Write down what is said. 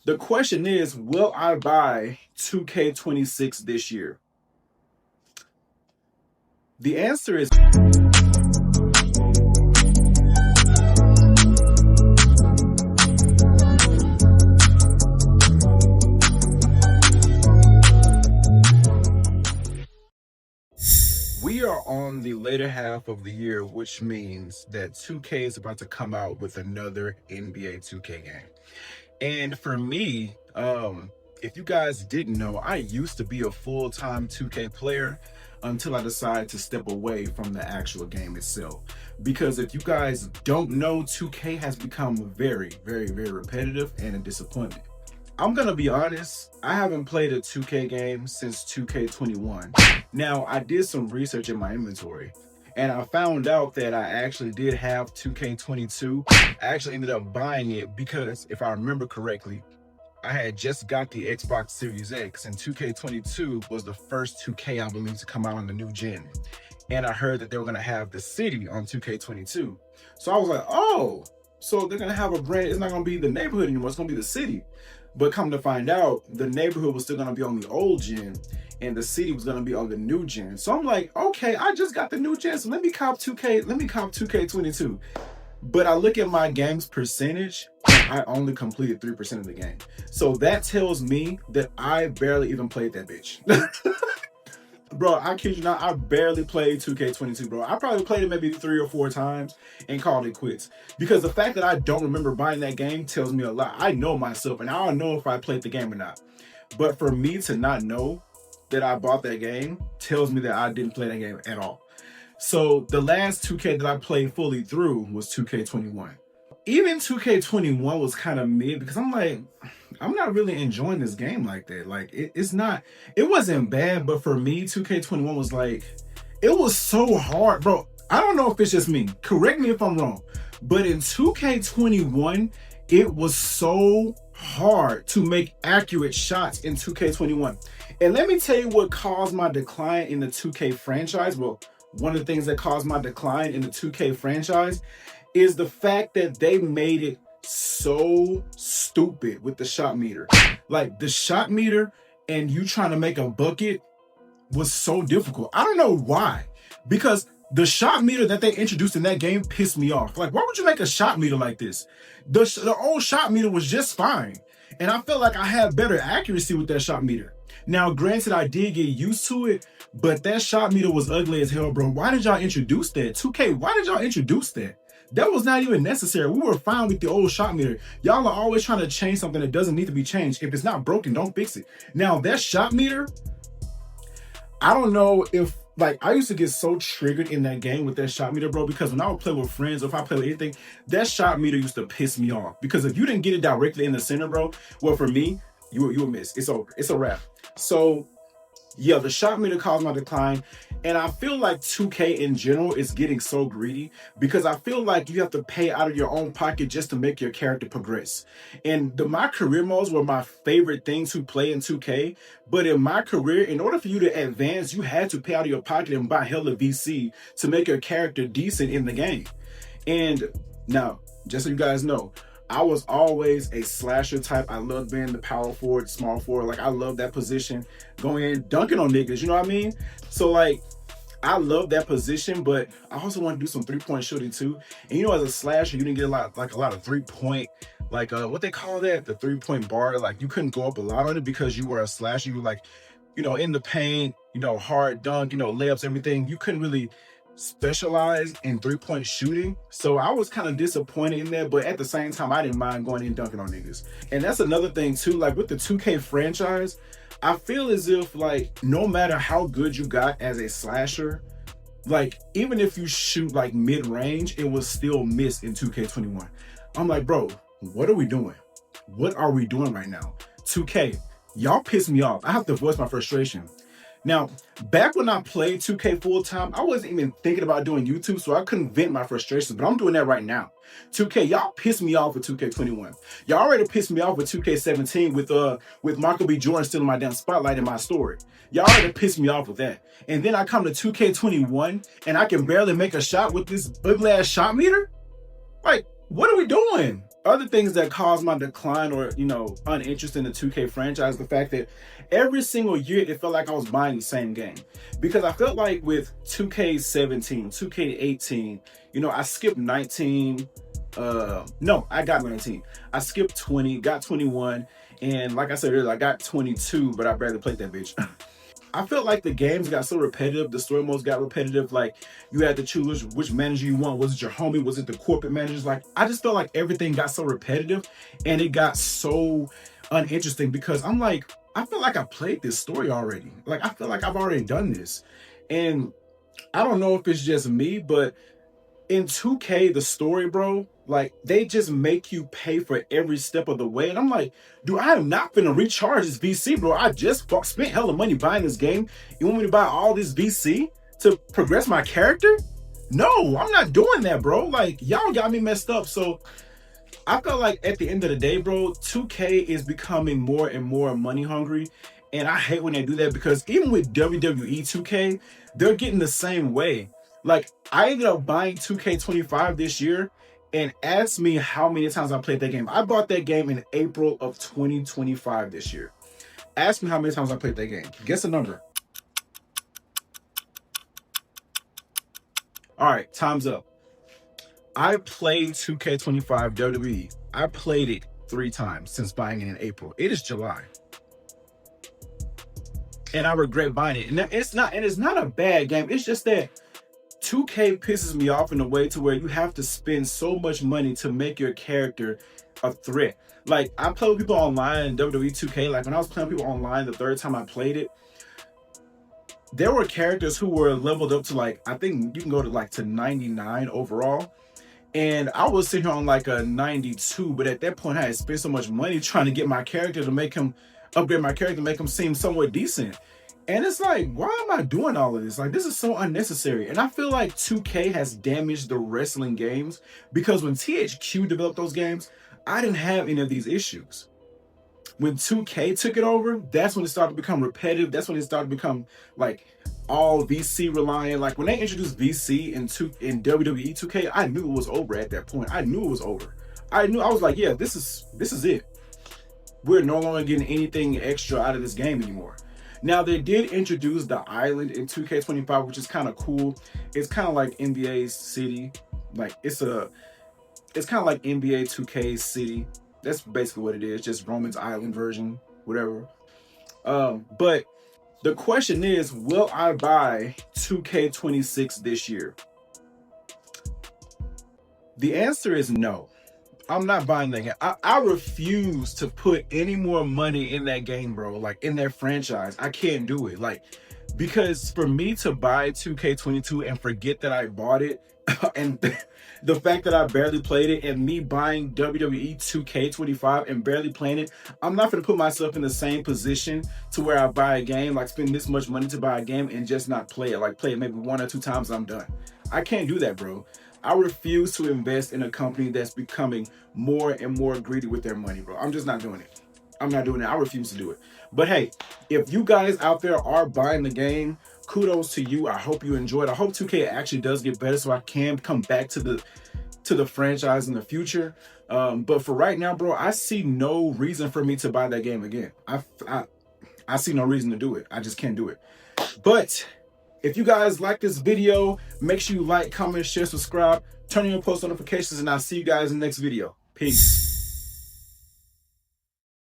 The question is, will I buy 2K26 this year? The answer is we are on the later half of the year, which means that 2K is about to come out with another NBA 2K game. And for me, if you guys didn't know, I used to be a full-time 2K player until I decided to step away from the actual game itself. Because if you guys don't know, 2K has become very, very, very repetitive and a disappointment. I'm gonna be honest, I haven't played a 2K game since 2K21. Now, I did some research in my inventory, and I found out that I actually did have 2K22. I actually ended up buying it because, if I remember correctly, I had just got the Xbox Series X, and 2K22 was the first 2K, I believe, to come out on the new gen. And I heard that they were gonna have the city on 2K22. So I was like, oh, so they're gonna have a brand, it's not gonna be the neighborhood anymore, it's gonna be the city. But come to find out, the neighborhood was still gonna be on the old gen, and the city was gonna be on the new gen. So I'm like, okay, I just got the new gen, so let me cop 2K22. But I look at my game's percentage, and I only completed 3% of the game. So that tells me that I barely even played that bitch. Bro, I kid you not, I barely played 2K22, bro. I probably played it maybe 3 or 4 times and called it quits. Because the fact that I don't remember buying that game tells me a lot. I know myself, and I don't know if I played the game or not. But for me to not know that I bought that game tells me that I didn't play that game at all. So the last 2K that I played fully through was 2K21. Even 2K21 was kind of mid because I'm like, I'm not really enjoying this game like that. Like it's not, it wasn't bad, but for me, 2K21 was like, it was so hard, bro. I don't know if it's just me. Correct me if I'm wrong. But in 2K21, it was so hard to make accurate shots in 2K21. And let me tell you what caused my decline in the 2K franchise. Well, one of the things that caused my decline in the 2K franchise is the fact that they made it so stupid with the shot meter. Like the shot meter and you trying to make a bucket was so difficult. I don't know why. Because the shot meter that they introduced in that game pissed me off. Like, why would you make a shot meter like this? The old shot meter was just fine. And I felt like I had better accuracy with that shot meter. Now, granted, I did get used to it, but that shot meter was ugly as hell, bro. Why did y'all introduce that? 2K, why did y'all introduce that? That was not even necessary. We were fine with the old shot meter. Y'all are always trying to change something that doesn't need to be changed. If it's not broken, don't fix it. Now, that shot meter, I don't know if, like, I used to get so triggered in that game with that shot meter, bro, because when I would play with friends or if I play with anything, that shot meter used to piss me off. Because if you didn't get it directly in the center, bro, well, for me, you will miss. It's over. It's a wrap. So, yeah, the shot meter caused my decline. And I feel like 2K in general is getting so greedy because I feel like you have to pay out of your own pocket just to make your character progress. And my career modes were my favorite thing to play in 2K. But in my career, in order for you to advance, you had to pay out of your pocket and buy hella VC to make your character decent in the game. And now, just so you guys know, I was always a slasher type. I love being the power forward, small forward. Like, I love that position, going in, dunking on niggas, you know what I mean? So, like, I love that position, but I also want to do some three-point shooting too. And you know, as a slasher, you didn't get a lot of three-point, like what they call that, the three-point bar. Like, you couldn't go up a lot on it because you were a slasher. You were like, you know, in the paint, you know, hard dunk, you know, layups, everything. You couldn't really specialize in three-point shooting. So I was kind of disappointed in that, but at the same time, I didn't mind going in dunking on niggas. And that's another thing too, like with the 2K franchise, I feel as if, like, no matter how good you got as a slasher, like, even if you shoot like mid-range, it will still miss in 2K21. I'm like, bro, what are we doing? What are we doing right now? 2K, y'all piss me off. I have to voice my frustration. Now, back when I played 2K full-time, I wasn't even thinking about doing YouTube, so I couldn't vent my frustrations, but I'm doing that right now. 2K, y'all pissed me off with 2K21. Y'all already pissed me off with 2K17 with Michael B. Jordan still in my damn spotlight in my story. Y'all already pissed me off with that. And then I come to 2K21, and I can barely make a shot with this ugly-ass shot meter? Like, what are we doing? Other things that caused my decline or, uninterest in the 2K franchise, the fact that every single year it felt like I was buying the same game. Because I felt like with 2K17, 2K18, I skipped 19. No, I got 19. I skipped 20, got 21, and like I said earlier, I got 22, but I barely played that bitch. I felt like the games got so repetitive, the story modes got repetitive. Like, you had to choose which manager you want. Was it your homie? Was it the corporate managers? Like, I just felt like everything got so repetitive and it got so uninteresting because I'm like, I feel like I played this story already. Like, I feel like I've already done this. And I don't know if it's just me, but in 2K, the story, bro, like, they just make you pay for every step of the way. And I'm like, dude, I am not finna recharge this VC, bro. I just spent hella money buying this game. You want me to buy all this VC to progress my character? No, I'm not doing that, bro. Like, y'all got me messed up. So I felt like at the end of the day, bro, 2K is becoming more and more money hungry. And I hate when they do that because even with WWE 2K, they're getting the same way. Like, I ended up buying 2K25 this year, and ask me how many times I played that game. I bought that game in April of 2025 this year. Ask me how many times I played that game. Guess the number. All right, time's up. I played 2K25 WWE. I played it 3 times since buying it in April. It is July. And I regret buying it. And it's not a bad game. It's just that 2K pisses me off in a way to where you have to spend so much money to make your character a threat. Like, I play with people online in WWE 2K. Like, when I was playing with people online the third time I played it, there were characters who were leveled up to, like, I think you can go to like to 99 overall. And I was sitting here on like a 92, but at that point I had spent so much money trying to get my character to make him upgrade my character, make him seem somewhat decent. And it's like, why am I doing all of this? Like, this is so unnecessary. And I feel like 2K has damaged the wrestling games because when THQ developed those games, I didn't have any of these issues. When 2K took it over, that's when it started to become repetitive. That's when it started to become like all VC reliant. Like, when they introduced VC in WWE 2K, I knew it was over at that point. I knew it was over. I was like, yeah, this is it. We're no longer getting anything extra out of this game anymore. Now, they did introduce the island in 2K25, which is kind of cool. It's kind of like NBA City. Like, it's kind of like NBA 2K City. That's basically what it is, just Roman's Island version, whatever. But the question is, will I buy 2K26 this year? The answer is no. I'm not buying that game. I refuse to put any more money in that game, bro. Like, in that franchise. I can't do it. Like, because for me to buy 2K22 and forget that I bought it, and the fact that I barely played it, and me buying WWE 2K25 and barely playing it, I'm not going to put myself in the same position to where I buy a game, like spend this much money to buy a game and just not play it. Like, play it maybe 1 or 2 times, I'm done. I can't do that, bro. I refuse to invest in a company that's becoming more and more greedy with their money, bro. I'm just not doing it. I'm not doing it. I refuse to do it. But hey, if you guys out there are buying the game, kudos to you. I hope you enjoyed. I hope 2K actually does get better so I can come back to the franchise in the future. But for right now, bro, I see no reason for me to buy that game again. I see no reason to do it. I just can't do it. But if you guys like this video, make sure you like, comment, share, subscribe, turn on your post notifications, and I'll see you guys in the next video. Peace.